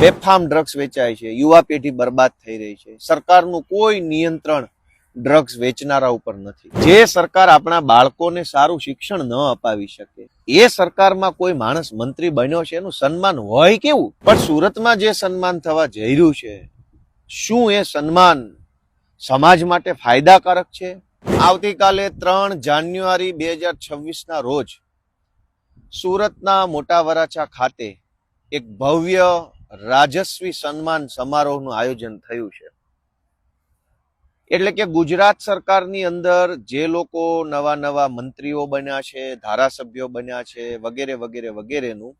બેફામ ડ્રગ્સ વેચાય છે, યુવા પેઢી બરબાદ થઈ રહી છે. સરકારનું કોઈ નિયંત્રણ ડ્રગ્સ વેચનારા ઉપર નથી. જે સરકાર આપણા બાળકોને સારું શિક્ષણ ન અપાવી શકે, એ સરકારમાં કોઈ માણસ મંત્રી બન્યો છે, એનું સન્માન હોય કેવું? પણ સુરતમાં જે સન્માન થવા જઈ રહ્યું છે, શું એ સન્માન સમાજ માટે ફાયદાકારક છે? આવતીકાલે 3 જાન્યુઆરી 2026 ના રોજ સુરતના મોટા વરાછા ખાતે એક ભવ્ય રાજસ્વી સન્માન સમારોહનું આયોજન થયું છે. એટલે કે ગુજરાત સરકારની અંદર જે લોકો નવા નવા મંત્રીઓ બન્યા છે, ધારાસભ્યો બન્યા છે, વગેરે વગેરે વગેરેનું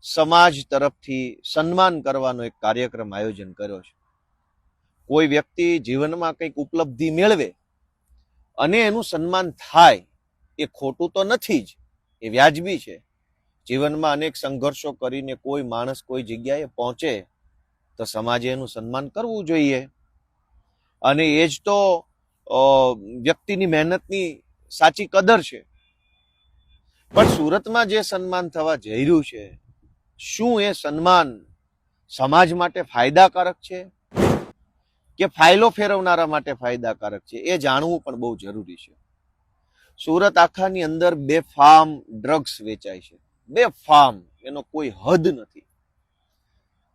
સમાજ તરફથી સન્માન કરવાનો એક કાર્યક્રમ આયોજન કર્યો છે. કોઈ વ્યક્તિ જીવનમાં કંઈક ઉપલબ્ધિ મેળવે અને એનું સન્માન થાય, એ ખોટું તો નથી જ, એ વ્યાજબી છે. જીવનમાં અનેક સંઘર્ષો કરીને કોઈ માણસ કોઈ જગ્યાએ પહોંચે તો સમાજે એનું સન્માન કરવું જોઈએ. અને એ જ તો વ્યક્તિની મહેનતની સાચી કદર છે. પણ સુરતમાં જે સન્માન થવા જઈ રહ્યું છે, શું એ સન્માન સમાજ માટે ફાયદાકારક છે કે ફાયલો ફેરવનારા માટે ફાયદાકારક છે, એ જાણવું પણ બહુ જરૂરી છે. સુરત આખાની અંદર બેફામ ડ્રગ્સ વેચાય છે, બેફામ, એનો કોઈ હદ નથી.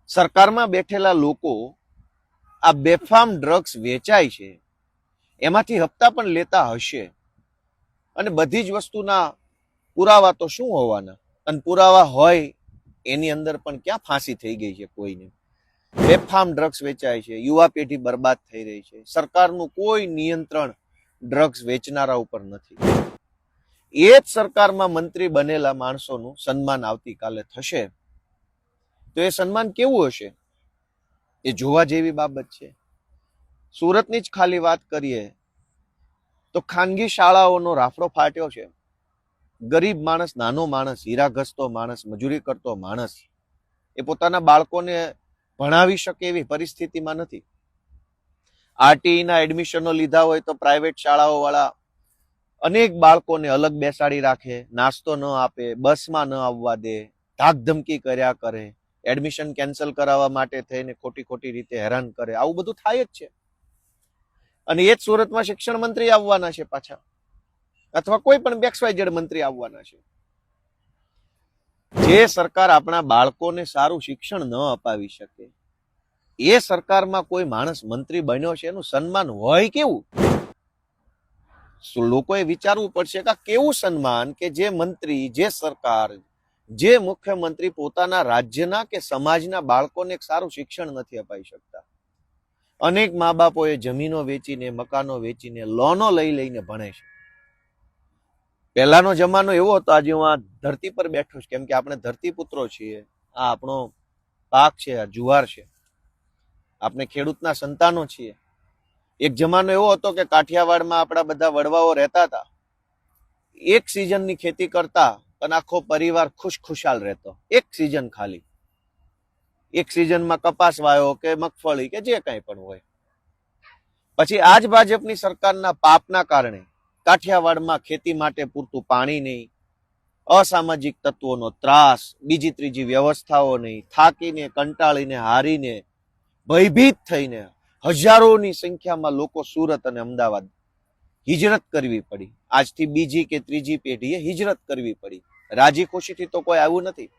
સરકારમાં બેઠેલા લોકો આ બેફામ ડ્રગ્સ વેચાય છે એમાંથી હપ્તા પણ લેતા હશે, અને બધી જ વસ્તુના પુરાવા તો શું હોવાના, અને પુરાવા હોય એની અંદર પણ ક્યાં ફાંસી થઈ ગઈ છે કોઈને. બેફામ ડ્રગ્સ વેચાય છે, યુવા પેઢી બરબાદ થઈ રહી છે. સરકારનું કોઈ નિયંત્રણ ડ્રગ્સ વેચનારા ઉપર નથી. એ જ સરકારમાં મંત્રી બનેલા માણસોનું સન્માન આવતીકાલે થશે, તો એ સન્માન કેવું હશે એ જોવા જેવી બાબત છે. સુરતની જ ખાલી વાત કરીએ તો ખાનગી શાળાઓનો રાફડો ફાટ્યો છે. ગરીબ માણસ, નાનો માણસ, હીરા ઘસતો માણસ, મજૂરી કરતો માણસ, એ પોતાના બાળકોને ભણાવી શકે એવી પરિસ્થિતિમાં નથી. આરટીઈના એડમિશનો લીધા હોય તો પ્રાઇવેટ શાળાઓ વાળા અનેક બાળકોને અલગ બેસાડી રાખે, નાસ્તો ન આપે, બસમાં ન આવવા દે, ધાક ધમકી કર્યા કરે, એડમિશન કેન્સલ કરાવવા માટે થઈને ખોટી ખોટી રીતે હેરાન કરે. આવું બધું થાય જ છે. અને એ જ સુરતમાં શિક્ષણ મંત્રી આવવાના છે પાછા, અથવા કોઈ પણ XYZ મંત્રી આવવાના છે. જે સરકાર આપણા બાળકોને સારું શિક્ષણ ન અપાવી શકે, એ સરકારમાં કોઈ માણસ મંત્રી બન્યો છે, એનું સન્માન હોય કેવું? લોકોએ વિચારવું પડશે કે કેવું સન્માન કે જે મંત્રી, જે સરકાર, જે મુખ્યમંત્રી પોતાના રાજ્યના કે સમાજના બાળકોને એક સારું શિક્ષણ નથી અપાવી શકતા. અનેક મા બાપોએ જમીનો વેચીને, મકાનો વેચીને, લોનો લઈ લઈને ભણે છે. પહેલાનો જમાનો એવો હતો, આજે હું આ ધરતી પર બેઠો છું કેમ કે આપણે ધરતીપુત્રો છીએ. આ આપણો પાક છે, આ જુવાર છે, આપણે ખેડૂતના સંતાનો છીએ. એક જમાનો એવો હતો કે કાઠિયાવાડમાં આપણા બધા વડવાઓ રહેતા હતા, એક સિઝનની ખેતી કરતા અને આખો પરિવાર ખુશખુશાલ રહેતો. એક સિઝન ખાલી, એક સિઝનમાં કપાસ વાયો કે મગફળી કે જે કંઈ પણ હોય. પછી આજ ભાજપની સરકારના પાપના કારણે કાઠિયાવાડમાં ખેતી માટે પૂરતું પાણી નહીં, અસામાજિક તત્વોનો ત્રાસ, બીજી ત્રીજી વ્યવસ્થાઓ નહીં, થાકીને, કંટાળીને, હારીને, ભયભીત થઈને હજારોની સંખ્યામાં લોકો સુરત અને અમદાવાદ હિજરત કરવી પડી. આજથી બીજી કે ત્રીજી પેઢીએ હિજરત કરવી પડી. રાજી ખુશીથી તો કોઈ આવ્યું નથી.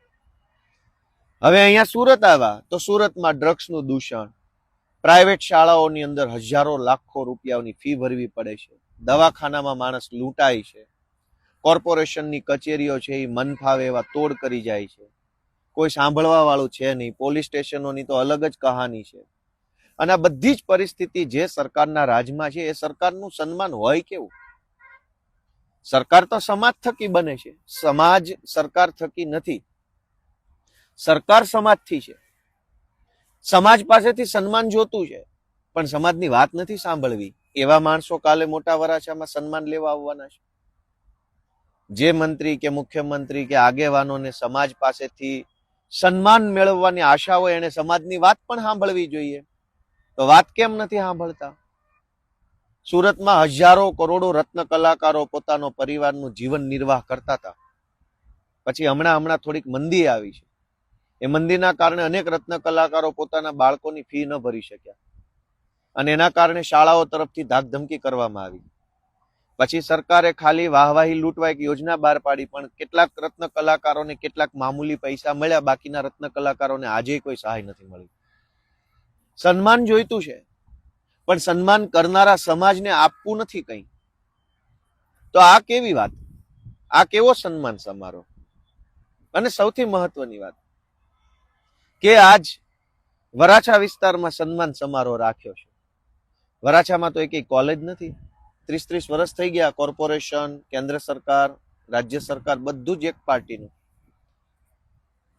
હવે અહીંયા સુરત આવ્યા તો સુરતમાં ડ્રગ્સનું દૂષણ, પ્રાઇવેટ શાળાઓની અંદર હજારો લાખો રૂપિયાની ફી ભરવી પડે છે, દવાખાનામાં માણસ લૂંટાય છે, કોર્પોરેશનની કચેરીઓ છે એ મન ફાવે એવા તોડ કરી જાય છે, કોઈ સાંભળવા વાળું છે નહીં, પોલીસ સ્ટેશનોની તો અલગ જ કહાની છે. અને આ બધી જ પરિસ્થિતિ જે સરકારના રાજમાં છે, એ સરકારનું સન્માન હોય કેવું? સરકાર તો સમાજ થકી બને છે, સમાજ સરકાર થકી નથી. સરકાર સમાજથી છે. સમાજ પાસેથી સન્માન જોતું છે, પણ સમાજની વાત નથી સાંભળવી. એવા માણસો કાલે મોટા વરાછામાં સન્માન લેવા આવવાના છે. જે મંત્રી કે મુખ્યમંત્રી કે આગેવાનોને સમાજ પાસેથી સન્માન મેળવવાની આશા હોય, એને સમાજની વાત પણ સાંભળવી જોઈએ. તો વાત કેમ નથી સાંભળતા? સુરતમાં હજારો કરોડો રત્ન કલાકારો પોતાનો પરિવારનું જીવન નિર્વાહ કરતા હતા. પછી હમણાં થોડીક મંદી આવી છે, એ મંદીના કારણે અનેક રત્ન કલાકારો પોતાના બાળકોની ફી ન ભરી શક્યા અને એના કારણે શાળાઓ તરફથી ધાકધમકી કરવામાં આવી. પછી સરકારે ખાલી વાહવાહી લૂંટવા એક યોજના બહાર પાડી, પણ કેટલાક રત્ન કલાકારોને કેટલાક મામૂલી પૈસા મળ્યા, બાકીના રત્ન કલાકારોને આજે કોઈ સહાય નથી મળી. સન્માન જોઈતું છે, પણ સન્માન કરનારા સમાજને આપવું નથી કંઈ. તો આ કેવી વાત? આ કેવો સન્માન સમારોહ? અને સૌથી મહત્વની વાત કે આજ વરાછા વિસ્તારમાં સન્માન સમારોહ રાખ્યો છે. વરાછામાં તો એક કોલેજ નથી. 30 વર્ષ થઈ ગયા. કોર્પોરેશન, કેન્દ્ર સરકાર, રાજ્ય સરકાર બધું જ એક પાર્ટીનું.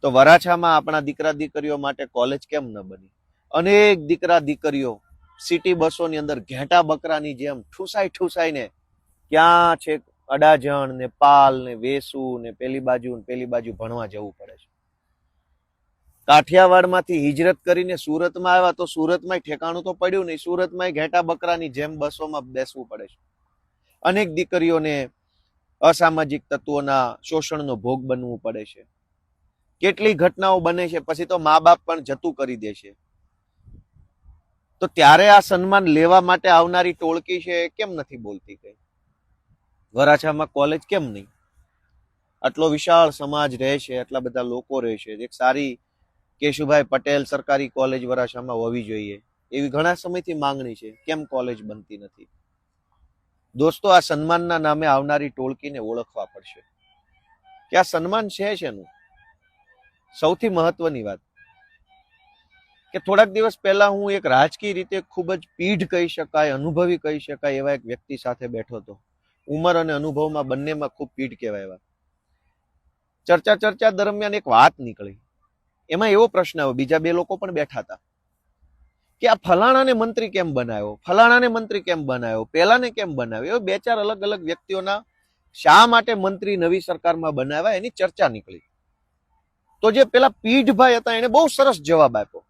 તો વરાછામાં આપણા દીકરા દીકરીઓ માટે કોલેજ કેમ ન બની? અનેક દીકરા દીકરીઓ સિટી બસોની અંદર ઘેટા બકરાની જેમ ઠૂસાઈને ક્યાં છે અડાજણ ને પાલ ને વેસુ ને પેલી બાજુ ભણવા જવું પડે છે. કાઠિયાવાડમાંથી હિજરત કરીને સુરતમાં આવ્યા તો સુરતમાં ઠેકાણું તો પડ્યું નહીં. સુરતમાં ઘેટા બકરાની જેમ બસોમાં બેસવું પડે છે. અનેક દીકરીઓને અસામાજિક તત્વોના શોષણનો ભોગ બનવું પડે છે. કેટલી ઘટનાઓ બને છે, પછી તો મા બાપ પણ જતું કરી દે છે. તો ત્યારે આ સન્માન લેવા માટે આવનારી ટોળકી છે કેમ નથી બોલતી કઈ? વરાછામાં કોલેજ કેમ નહીં? આટલો વિશાળ સમાજ રહે છે, આટલા બધા લોકો રહે છે. એક સારી કેશુભાઈ પટેલ સરકારી કોલેજ વરાછામાં હોવી જોઈએ એવી ઘણા સમયથી માંગણી છે. કેમ કોલેજ બનતી નથી? દોસ્તો, આ સન્માનના નામે આવનારી ટોળકીને ઓળખવા પડશે કે આ સન્માન છે શેનું. સૌથી મહત્વની વાત કે થોડાક દિવસ પહેલા હું એક રાજકીય રીતે ખૂબ જ પીઢ કહી શકાય, અનુભવી કહી શકાય એવા એક વ્યક્તિ સાથે બેઠો હતો. ઉંમર અને અનુભવમાં બંનેમાં ખૂબ પીઢ કહેવાય એવા. ચર્ચા દરમિયાન એક વાત નીકળી. એમાં એવો પ્રશ્ન આવ્યો, બીજા બે લોકો પણ બેઠા હતા, કે આ ફલાણાને મંત્રી કેમ બનાવ્યો, ફલાણાને મંત્રી કેમ બનાવ્યો, પેલાને કેમ બનાવ્યો. બે ચાર અલગ અલગ વ્યક્તિઓના શા માટે મંત્રી નવી સરકારમાં બનાવ્યા એની ચર્ચા નીકળી. તો જે પેલા પીઢભાઈ હતા એને બહુ સરસ જવાબ આપ્યો.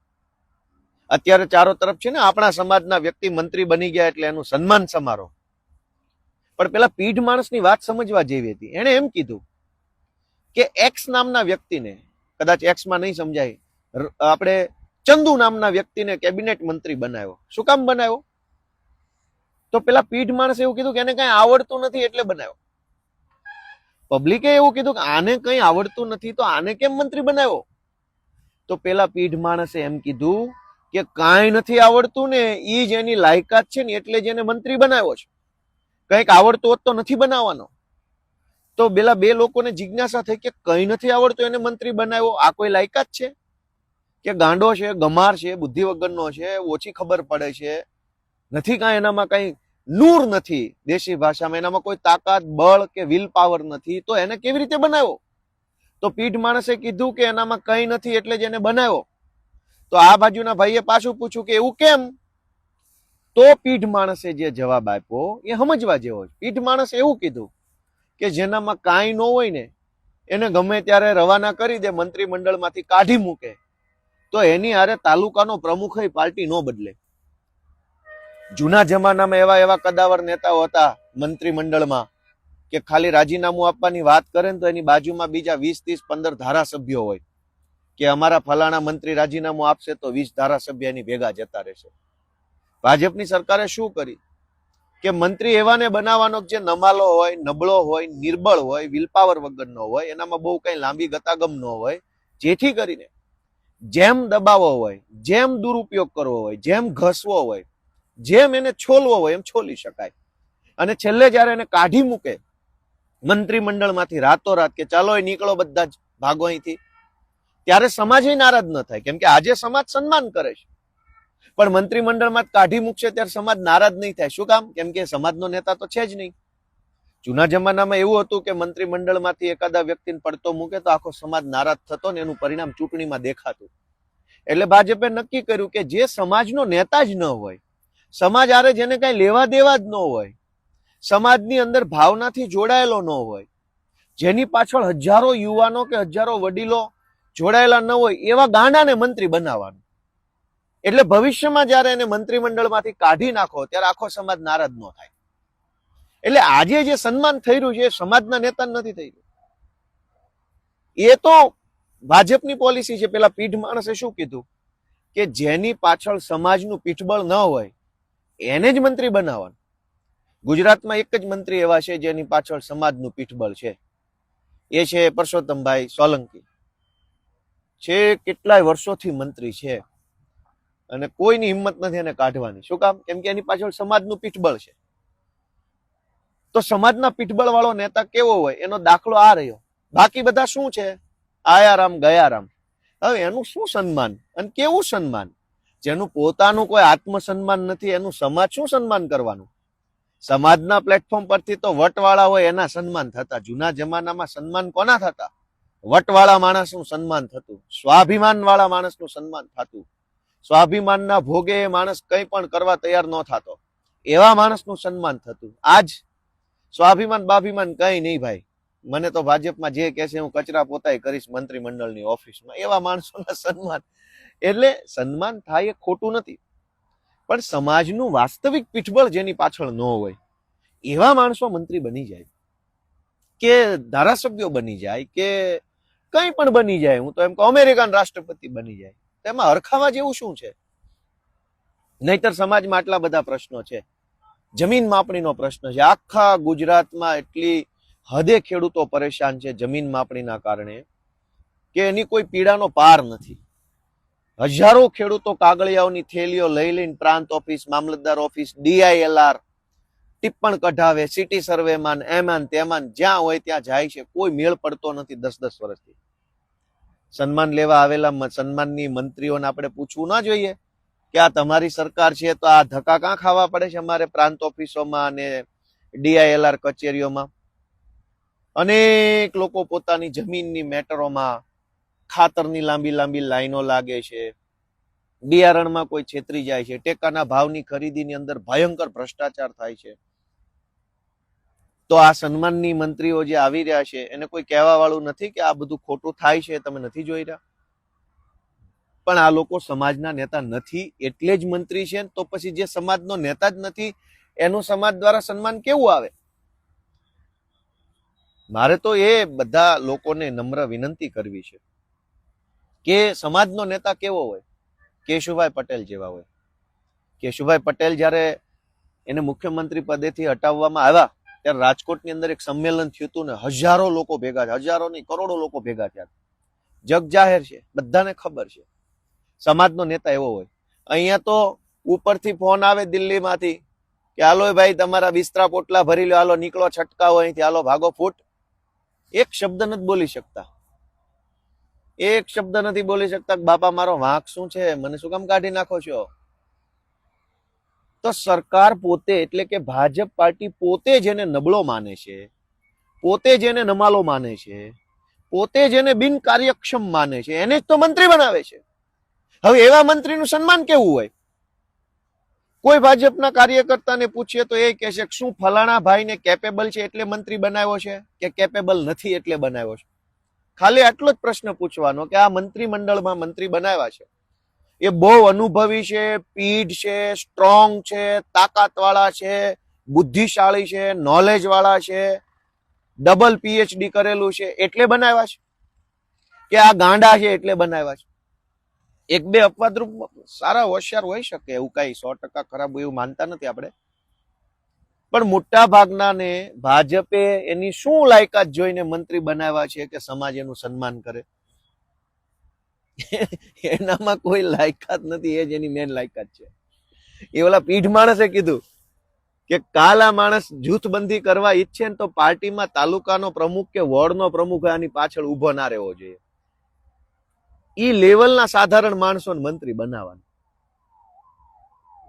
અત્યારે ચારો તરફ છે ને આપણા સમાજના વ્યક્તિ મંત્રી બની ગયા એટલે એનું સન્માન સમારોહ. પણ પેલા પીઢ માણસની વાત સમજવા જેવી હતી. એને એમ કીધું કે એક્સ નામના વ્યક્તિને, કદાચ એક્સમાં નહીં સમજાય, આપણે ચંદુ નામના વ્યક્તિને કેબિનેટ મંત્રી બનાવ્યો. શું કામ બનાવ્યો? તો પેલા પીઢ માણસે એવું કીધું કે એને કઈ આવડતું નથી એટલે બનાવ્યો. પબ્લિકે એવું કીધું કે આને કઈ આવડતું નથી તો આને કેમ મંત્રી બનાવ્યો? તો પેલા પીઢ માણસે એમ કીધું કે કાંઈ નથી આવડતું ને ઈ જ એની લાયકાત છે ને એટલે જ એને મંત્રી બનાવ્યો છે. કંઈક આવડતું હોત તો નથી બનાવવાનો. તો પેલા બે લોકોને જિજ્ઞાસા થઈ કે કઈ નથી આવડતું એને મંત્રી બનાવ્યો. આ કોઈ લાયકાત છે? કે ગાંડો છે, ગમાર છે, બુદ્ધિ વગરનો છે, ઓછી ખબર પડે છે, નથી કાંઈ એનામાં કઈ નૂર નથી, દેશી ભાષામાં એનામાં કોઈ તાકાત, બળ કે વિલ પાવર નથી, તો એને કેવી રીતે બનાવ્યો? તો પીઢ માણસે કીધું કે એનામાં કઈ નથી એટલે જ એને બનાવ્યો. તો આ બાજુના ભાઈએ પાછું પૂછ્યું કે એવું કેમ? તો પીઢ માણસે જે જવાબ આપ્યો એ સમજવા જેવો છે. પીઢ માણસે એવું કીધું કે જેનામાં કાંઈ ન હોય ને એને ગમે ત્યારે રવાના કરી દે, મંત્રીમંડળમાંથી કાઢી મૂકે, તો એની હારે તાલુકાનો પ્રમુખ પાર્ટી ન બદલે. જૂના જમાનામાં એવા કદાવર નેતાઓ હતા મંત્રીમંડળમાં કે ખાલી રાજીનામું આપવાની વાત કરે ને તો એની બાજુમાં બીજા 20, 30, 15 ધારાસભ્યો હોય કે અમારા ફલાણા મંત્રી રાજીનામું આપશે તો 20 ધારાસભ્ય એની ભેગા જતા રહેશે. ભાજપની સરકારે શું કરી કે મંત્રી એવાને બનાવવાનો જે નમાલો હોય, નબળો હોય, નિર્બળ હોય, વિલપાવર વગરનો હોય, એનામાં બહુ કઈ લાંબી ગતાગમ ન હોય, જેથી કરીને જેમ દબાવો હોય, જેમ દુરુપયોગ કરવો હોય, જેમ ઘસવો હોય, જેમ એને છોલવો હોય એમ છોલી શકાય. અને છેલ્લે જયારે એને કાઢી મૂકે મંત્રીમંડળમાંથી રાતોરાત કે ચાલો એ નીકળો બધા જ ભાગો અહીંથી, ત્યારે સમાજ નારાજ ન થાય. કેમ કે આજે સમાજ સન્માન કરે છે, પણ મંત્રીમંડળમાં કાઢી મૂકશે ત્યારે સમાજ નારાજ નહીં થાય. શું કામ? કેમ કે સમાજનો નેતા તો છે જ નહીં. જૂના જમાનામાં એવું હતું કે મંત્રીમંડળમાંથી એકાદા વ્યક્તિને પડતો મૂકે તો આખો સમાજ નારાજ થતો ને એનું પરિણામ ચૂંટણીમાં દેખાતું. એટલે ભાજપે નક્કી કર્યું કે જે સમાજનો નેતા જ ન હોય, સમાજ આરે જેને કઈ લેવા દેવા જ ન હોય, સમાજની અંદર ભાવનાથી જોડાયેલો ન હોય, જેની પાછળ હજારો યુવાનો કે હજારો વડીલો જોડાયેલા ન હોય, એવા ગાંડાને મંત્રી બનાવવાનું. એટલે ભવિષ્યમાં જયારે એને મંત્રીમંડળમાંથી કાઢી નાખો ત્યારે આખો સમાજ નારાજ ન થાય. એટલે આજે જે સન્માન થઈ રહ્યું છે એ સમાજના નેતા નથી થઈ રહ્યું. એ તો ભાજપની પોલિસી છે. પેલા પીઢ માણસે શું કીધું કે જેની પાછળ સમાજનું પીઠબળ ન હોય એને જ મંત્રી બનાવવાનું. ગુજરાતમાં એક જ મંત્રી એવા છે જેની પાછળ સમાજનું પીઠબળ છે, એ છે પરસોત્તમભાઈ સોલંકી. છે કેટલાય વર્ષોથી મંત્રી છે અને કોઈની હિંમત નથી એને કાઢવાની. શું કામ? કેમ કે એની પાછળ સમાજનું પીઠબળ છે. તો સમાજના પીઠબળ વાળો નેતા કેવો હોય એનો દાખલો આ રહ્યો. બાકી બધા શું છે? આયારામ ગયારામ. હવે એનું શું સન્માન અને કેવું સન્માન? જેનું પોતાનું કોઈ આત્મસન્માન નથી એનું સમાજ શું સન્માન કરવાનું? સમાજના પ્લેટફોર્મ પરથી તો વટવાળા હોય એના સન્માન થતા. જૂના જમાનામાં સન્માન કોના થતા? વટવાળા માણસનું સન્માન થતું, સ્વાભિમાન વાળા માણસનું સન્માન થતું. સ્વાભિમાનના ભોગે માણસ કંઈ પણ કરવા તૈયાર ન થતો, એવા માણસનું સન્માન થતું. આજ સ્વાભિમાન બાભિમાન કઈ નહીં ભાઈ. મને તો ભાજપમાં જે કહે છે હું કચરા પોતાય કરીશ મંત્રીમંડળની ઓફિસમાં, એવા માણસોના સન્માન. એટલે સન્માન થાય એ ખોટું નથી, પણ સમાજનું વાસ્તવિક પીઠબળ જેની પાછળ ન હોય એવા માણસો મંત્રી બની જાય કે ધારાસભ્યો બની જાય કે કંઈ પણ બની જાય. હું તો એમ કહું અમેરિકન રાષ્ટ્રપતિ બની જાય. તેમાં હરખાવા જેવું શું છે? નહીતર સમાજમાં આટલા બધા પ્રશ્નો છે. જમીન માપણીનો પ્રશ્ન છે. આખા ગુજરાતમાં એટલી હદે ખેડૂતો પરેશાન છે જમીન માપણીના કારણે કે એની કોઈ પીડાનો પાર નથી. હજારો ખેડૂતો કાગળિયાઓની થેલીઓ લઈ લઈને પ્રાંત ઓફિસ, મામલતદાર ઓફિસ, DILR ટિપ્પણ કઢાવે, સિટી સર્વેમાન, એમાન તેમાન જ્યાં હોય ત્યાં જાય છે. કોઈ મેળ પડતો નથી 10-10 વર્ષથી. સન્માન લેવા આવેલા સન્માનની મંત્રીઓને આપણે પૂછવું ના જોઈએ કે આ તમારી સરકાર છે તો આ ધક્કા કાં ખાવા પડે છે અમારે પ્રાંત ઓફિસોમાં અને DILR કચેરીઓમાં? અનેક લોકો પોતાની જમીનની મેટરોમાં ખાતરની લાંબી લાંબી લાઈનો લાગે છે, બિયારણમાં કોઈ છેતરી જાય છે, ટેકાના ભાવની ખરીદીની અંદર ભયંકર ભ્રષ્ટાચાર થાય છે. તો આ સન્માનની મંત્રીઓ જે આવી રહ્યા છે એને કોઈ કહેવા વાળું નથી કે આ બધું ખોટું થાય છે, તમે નથી જોઈ રહ્યા? પણ આ લોકો સમાજના નેતા નથી એટલે જ મંત્રી છે. તો પછી જે સમાજનો નેતા જ નથી એનું સમાજ દ્વારા સન્માન કેવું આવે? મારે તો એ બધા લોકોને નમ્ર વિનંતી કરવી છે કે સમાજનો નેતા કેવો હોય? કેશુભાઈ પટેલ જેવા હોય. કેશુભાઈ પટેલ જ્યારે એને મુખ્યમંત્રી પદેથી હટાવવામાં આવ્યા ત્યારે રાજકોટની અંદર એક સંમેલન થયું હતું ને હજારો લોકો ભેગા થયા. હજારો નહીં, કરોડો લોકો ભેગા થયા. જગ જાહેર છે, બધાને ખબર છે. સમાજનો નેતા એવો હોય. અહીંયા તો ઉપરથી ફોન આવે દિલ્હીમાંથી કે હાલો ભાઈ તમારા બિસ્તરા પોટલા ભરી લો, હાલો નીકળો છટકાવો અહીંથી, હાલો ભાગો ફૂટ. એક શબ્દ નથી બોલી શકતા. એક શબ્દ નથી બોલી શકતા બાપા મારો વાંક શું છે, મને શું કામ કાઢી નાખો છો? તો સરકાર પોતે એટલે કે ભાજપ પાર્ટી પોતે જેને નબળો માને છે, પોતે જેને નમાલો માને છે, પોતે જેને બિનકાર્યક્ષમ માને છે એને જ તો મંત્રી બનાવે છે. હવે એવા મંત્રીનું સન્માન કેવું હોય? કોઈ ભાજપના કાર્યકર્તાને પૂછીએ તો એ કહે છે કે શું ફલાણા ભાઈને કેપેબલ છે એટલે મંત્રી બનાવ્યો છે કે કેપેબલ નથી એટલે બનાવ્યો છે? ખાલી આટલો જ પ્રશ્ન પૂછવાનો કે આ મંત્રીમંડળમાં મંત્રી બનાવ્યા છે એ બહુ અનુભવી છે, પીઢ છે, સ્ટ્રોંગ છે, તાકાતવાળા છે, બુદ્ધિશાળી છે, નોલેજ વાળા છે, ડબલ PhD કરેલું છે એટલે બનાવ્યા છે કે આ ગાંડા છે એટલે બનાવ્યા છે? એક બે અપવાદરૂપ સારા હોશિયાર હોઈ શકે, એવું કઈ 100% ખરાબ એવું માનતા નથી આપણે, પણ મોટા ભાગનાને ભાજપે એની શું લાયકાત જોઈને મંત્રી બનાવ્યા છે કે સમાજ એનું સન્માન કરે? એનામાં કોઈ લાયકાત નથી, એ જ એની મેન લાયકાત છે. એ ઓલા પીઢ માણસે કીધું કે કાલ આ માણસ જૂથબંધી કરવા ઈચ્છે ને તો પાર્ટીમાં તાલુકાનો પ્રમુખ કે વોર્ડનો પ્રમુખ આની પાછળ ઉભો ના રહેવો જોઈએ. ઈ લેવલના સાધારણ માણસોને મંત્રી બનાવવાનું.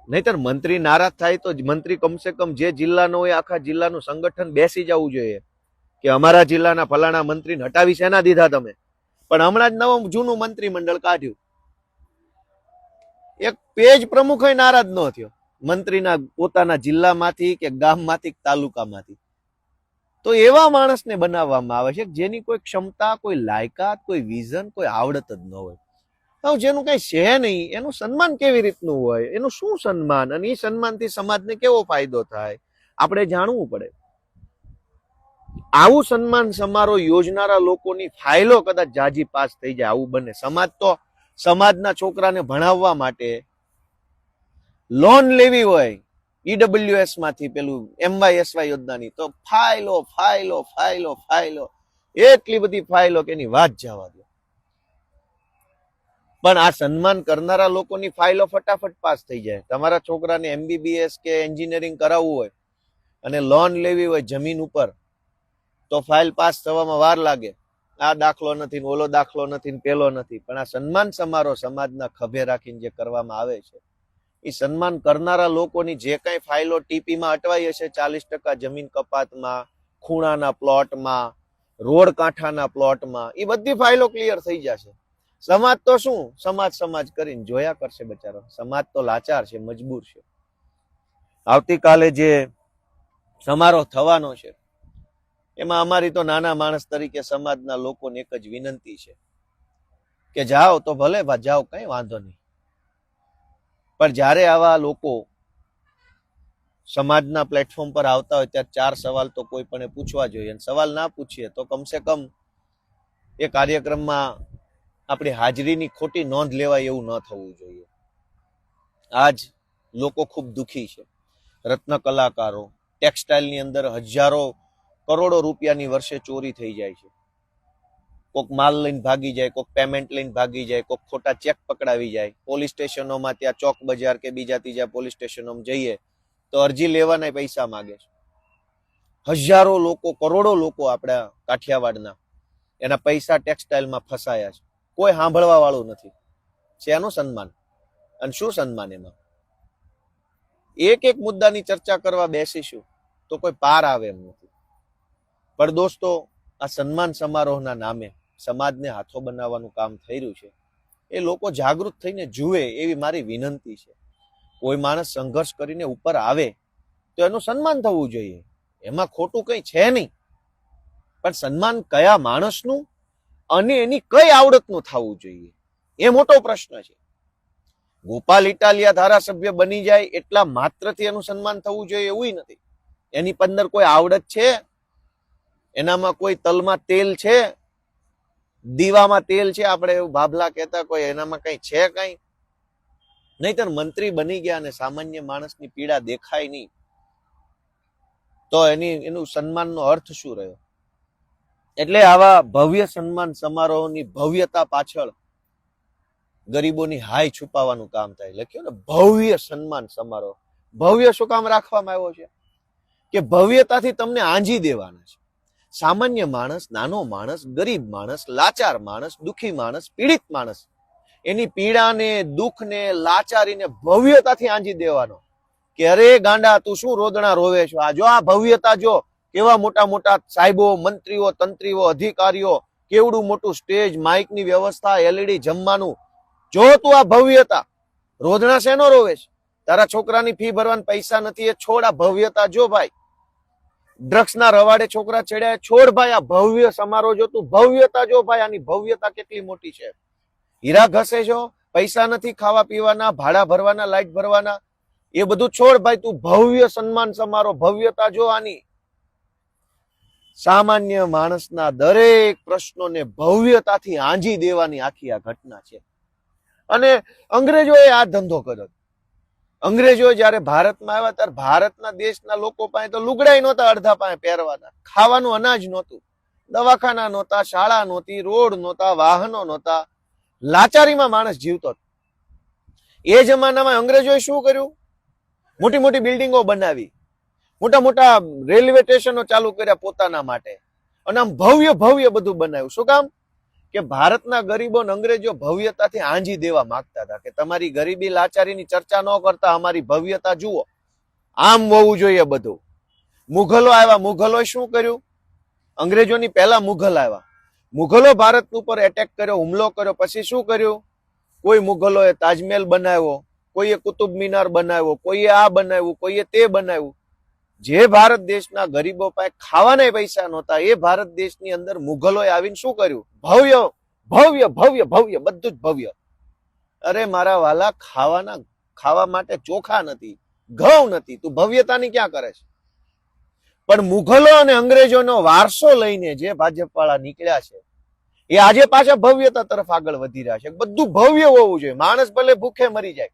નહીતર મંત્રી નારાજ થાય તો મંત્રી કમસે કમ જે જિલ્લાનો હોય આખા જિલ્લાનું સંગઠન બેસી જવું જોઈએ કે અમારા જિલ્લાના ફલાણા મંત્રીને હટાવી શેના દીધા તમે? પણ હમણાં જ નવું જૂનું મંત્રીમંડળ કાઢ્યું. એક પેજ પ્રમુખ નારાજ ન થયો મંત્રીના પોતાના જિલ્લામાંથી કે ગામમાંથી કે તાલુકામાંથી. તો એવા માણસને બનાવવામાં આવે છે જેની કોઈ ક્ષમતા, કોઈ લાયકાત, કોઈ વિઝન, કોઈ આવડત જ ન હોય. હવે જેનું કઈ છે નહીં એનું સન્માન કેવી રીતનું હોય? એનું શું સન્માન? અને એ સન્માનથી સમાજને કેવો ફાયદો થાય આપણે જાણવું પડે. આવું સન્માન સમારોહ યોજનારા લોકોની ફાઇલો કદાચ જાજી પાસ થઈ જાય, આવું બને. સમાજ તો સમાજના છોકરાને ભણાવવા માટે લોન લેવી હોય ઈડબ્લ્યુએસ માંથી, પેલું MYSY યોજનાની, તો ફાઇલો ફાઇલો ફાઇલો ફાઇલો, એટલી બધી ફાઇલો કે એની વાત જવા દો. પણ આ સન્માન કરનારા લોકોની ફાઇલો ફટાફટ પાસ થઈ જાય. તમારા છોકરાને MBBS કે એન્જિનિયરિંગ કરાવવું હોય અને લોન લેવી હોય જમીન ઉપર, તો ફાઇલ પાસ થવામાં વાર લાગે. આ દાખલો નથી, ઓલો દાખલો નથી, પેલો નથી. પણ આ સન્માન સમારોહ સમાજના ખભે રાખીને જે કરવામાં આવે છે, એ સન્માન કરનારા લોકોની જે કઈ ફાઇલો ટીપીમાં અટવાઈ હશે, 40% જમીન કપાતમાં, ખૂણાના પ્લોટમાં, રોડ કાંઠાના પ્લોટમાં, એ બધી ફાઇલો ક્લિયર થઈ જશે. સમાજ તો શું, સમાજ કરીને જોયા કરશે બચારો. સમાજ તો લાચાર છે, મજબૂર છે. આવતીકાલે જે સમારોહ થવાનો છે, એમાં અમારી તો નાના માણસ તરીકે સમાજના લોકોને એક જ વિનંતી છે કે જાઓ તો ભલે જાઓ, કઈ વાંધો નહીં. પણ જ્યારે આવા લોકો સમાજના પ્લેટફોર્મ પર આવતા હોય ત્યારે 4 સવાલ તો કોઈ પણ પૂછવા જોઈએ. અને સવાલ ના પૂછીએ તો કમસે કમ એ કાર્યક્રમમાં આપણી હાજરીની ખોટી નોંધ લેવાય એવું ન થવું જોઈએ. આજ લોકો ખૂબ દુઃખી છે. રત્ન કલાકારો, ટેક્સટાઇલની અંદર હજારો કરોડો રૂપિયાની વર્ષે ચોરી થઈ જાય છે. કોક માલ લઈને ભાગી જાય, કોક પેમેન્ટ લઈને ભાગી જાય, કોક ખોટા ચેક પકડાવી જાય. પોલીસ સ્ટેશનોમાં, ત્યાં ચોક બજાર કે બીજા ત્રીજા પોલીસ સ્ટેશનોમાં જઈએ તો અરજી લેવાના પૈસા માગે છે. હજારો લોકો, કરોડો લોકો આપણા કાઠિયાવાડના, એના પૈસા ટેક્સટાઇલમાં ફસાયા છે. કોઈ સાંભળવા વાળું નથી. શેનું સન્માન અને શું સન્માન? એમાં એક એક મુદ્દાની ચર્ચા કરવા બેસીશું તો કોઈ પાર આવે એમ નથી. પણ દોસ્તો, આ સન્માન સમારોહના નામે સમાજને હાથો બનાવવાનું કામ થઈ રહ્યું છે. એ લોકો જાગૃત થઈને જુએ એવી મારી વિનંતી છે. કોઈ માણસ સંઘર્ષ કરીને ઉપર આવે તો એનું સન્માન થવું જોઈએ, એમાં ખોટું કઈ છે નહીં. પણ સન્માન કયા માણસનું અને એની કઈ આવડતનું થવું જોઈએ, એ મોટો પ્રશ્ન છે. ગોપાલ ઇટાલિયા ધારાસભ્ય બની જાય એટલા માત્રથી એનું સન્માન થવું જોઈએ એવું નથી. એની અંદર કોઈ આવડત છે, એનામાં કોઈ તલમાં તેલ છે, દીવામાં તેલ છે, આપણે એવું ભાભલા કહેતા, કોઈ એનામાં કઈ છે કઈ? નહીતર મંત્રી બની ગયા અને સામાન્ય માણસની પીડા દેખાય નહીં તો એનું સન્માનનો અર્થ શું રહ્યો? એટલે આવા ભવ્ય સન્માન સમારોહની ભવ્યતા પાછળ ગરીબોની હાય છુપાવવાનું કામ થાય. લખ્યું ને ભવ્ય સન્માન સમારોહ. ભવ્ય શું કામ રાખવામાં આવ્યો છે? કે ભવ્યતાથી તમને આંજી દેવાના છે. સામાન્ય માણસ, નાનો માણસ, ગરીબ માણસ, લાચાર માણસ, દુઃખી માણસ, પીડિત માણસ, એની પીડાને, દુઃખને, લાચારીને ભવ્યતાથી આંજી દેવાનો. કે અરે ગાંડા, તું શું રોદણા રોવે છો? આ જો, આ ભવ્યતા જો, કેવા મોટા મોટા સાહેબો, મંત્રીઓ, તંત્રીઓ, અધિકારીઓ, કેવડું મોટું સ્ટેજ, માઇકની વ્યવસ્થા, LED જમવાનું. જો તું આ ભવ્યતા, રોદણા શેનો રોવે છે? તારા છોકરાની ફી ભરવાના પૈસા નથી, એ છોડ. આ ભવ્યતા જો ભાઈ. ડ્રગ્સના રવાડે છોકરા ચડ્યા, છોડ ભાઈ. આ ભવ્ય સમારોહ જો, તું ભવ્યતા જો ભાઈ. આની ભવ્યતા કેટલી મોટી છે. હીરા ઘસે છો, પૈસા નથી ખાવા પીવાના, ભાડા ભરવાના, લાઇટ ભરવાના, એ બધું છોડ ભાઈ. તું ભવ્ય સન્માન સમારોહ, ભવ્યતા જો આની. સામાન્ય માણસના દરેક પ્રશ્નોને ભવ્યતાથી આંજી દેવાની આખી આ ઘટના છે. અને અંગ્રેજોએ આ ધંધો કર્યો. અંગ્રેજો જયારે ભારતમાં આવ્યા ત્યારે ભારતના દેશના લોકો પાસે તો લુગડાઈ નહોતા, અડધા પાસે પહેરવાના, ખાવાનું અનાજ નહોતું, દવાખાના નહોતા, શાળા નહોતી, રોડ નહોતા, વાહનો નહોતા, લાચારીમાં માણસ જીવતો. એ જમાનામાં અંગ્રેજોએ શું કર્યું? મોટી મોટી બિલ્ડિંગો બનાવી, મોટા મોટા રેલવે સ્ટેશનો ચાલુ કર્યા પોતાના માટે, અને આમ ભવ્ય ભવ્ય બધું બનાવ્યું. શું કામ? કે ભારતના ગરીબો અંગ્રેજો ભવ્યતાથી આંજી દેવા માંગતા હતા કે તમારી ગરીબી લાચારીની ચર્ચા ન કરતા અમારી ભવ્યતા જુઓ, આમ હોવું જોઈએ બધું. મુઘલો આવ્યા. મુઘલોએ શું કર્યું? અંગ્રેજોની પહેલા મુઘલ આવ્યા. મુઘલો ભારત ઉપર એટેક કર્યો, હુમલો કર્યો. પછી શું કર્યું? કોઈ મુઘલોએ તાજમહેલ બનાવ્યો, કોઈએ કુતુબ મિનાર બનાવ્યો, કોઈએ આ બનાવ્યું, કોઈએ તે બનાવ્યું. જે ભારત દેશના ગરીબો પાસે ખાવાના પૈસા નહોતા, એ ભારત દેશની અંદર મુઘલોએ આવીને શું કર્યું? ભવ્ય ભવ્ય ભવ્ય ભવ્ય, બધું જ ભવ્ય. અરે મારા વાલા, ખાવા માટે ચોખા નથી, ઘઉં નથી, તું ભવ્યતાની ક્યાં કરે છે? પણ મુઘલો અને અંગ્રેજોનો વારસો લઈને જે ભાજપ વાળા નીકળ્યા છે એ આજે પાછા ભવ્યતા તરફ આગળ વધી રહ્યા છે. બધું ભવ્ય હોવું જોઈએ. માણસ ભલે ભૂખે મરી જાય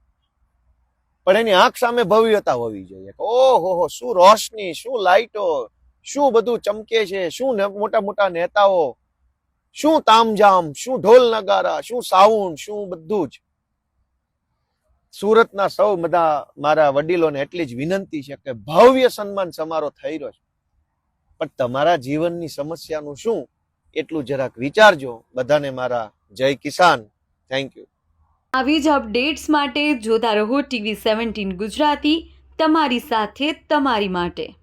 પણ એની આંખ સામે ભવ્યતા હોવી જોઈએ. ઓહો, શું રોશની, શું લાઈટો, શું બધું ચમકે છે, શું મોટા મોટા નેતાઓ, શું તામઝામ, શું ઢોલ નગારા, શું સાઉન્ડ, શું બધું જ. સુરતના સૌ બધા મારા વડીલોને એટલી જ વિનંતી છે કે ભવ્ય સન્માન સમારોહ થઈ રહ્યો છે પણ તમારા જીવનની સમસ્યાનું શું એટલું જરાક વિચારજો. બધાને મારા જય કિસાન. Thank you. આવી જ અપડેટ્સ માટે જોતા રહો TV17 ગુજરાતી, તમારી સાથે, તમારી માટે.